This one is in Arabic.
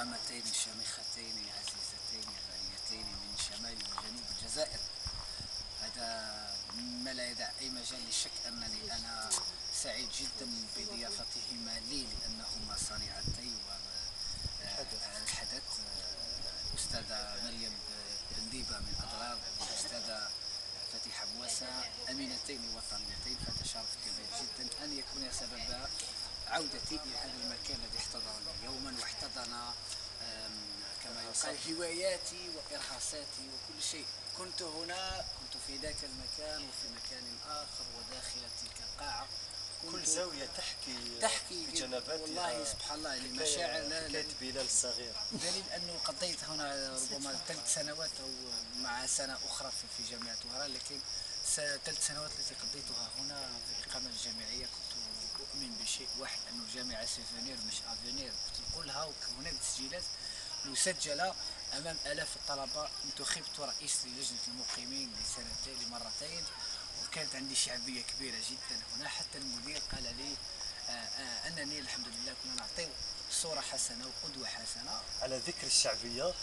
مقامتين شامختين عزيزتين غاليتين من شمال وجنوب الجزائر. هذا ما لا يدع أي مجال للشك أنني أنا سعيد جدا بضيافتهما لي، لأنهما صانعتي الحدث، الأستاذة مريم بنديبة من أضرار والأستاذة فتيحة بواسة، أمينتين وطنيتين. فهذا شرف كبير جدا أن يكون سبب عودتي إلى هذا المكان الذي احتضنني يوما واحتضن كما يقال هواياتي وإرهاصاتي وكل شيء. كنت هنا، كنت في ذاك المكان وفي مكان آخر وداخل تلك القاعة. كل زاوية تحكي بجنباتها والله سبحان الله المشاعر حكاية بلال الصغير. دليل أنه قضيت هنا ربما 3 سنوات أو مع سنة أخرى في جامعة وهران، لكن 3 سنوات التي قضيتها هنا في الإقامة الجامعية كنت أؤمن بشيء واحد، أنه الجامعة سيفونير مش أفينير. كنت نقولها وهناك تسجيلات مسجلة أمام آلاف الطلبة. انتخبت رئيس للجنة المقيمين لمرتين، وكانت عندي شعبية كبيرة جدا هنا. حتى المدير قال لي أنني الحمد لله كنا نعطي صورة حسنة وقدوة حسنة. على ذكر الشعبية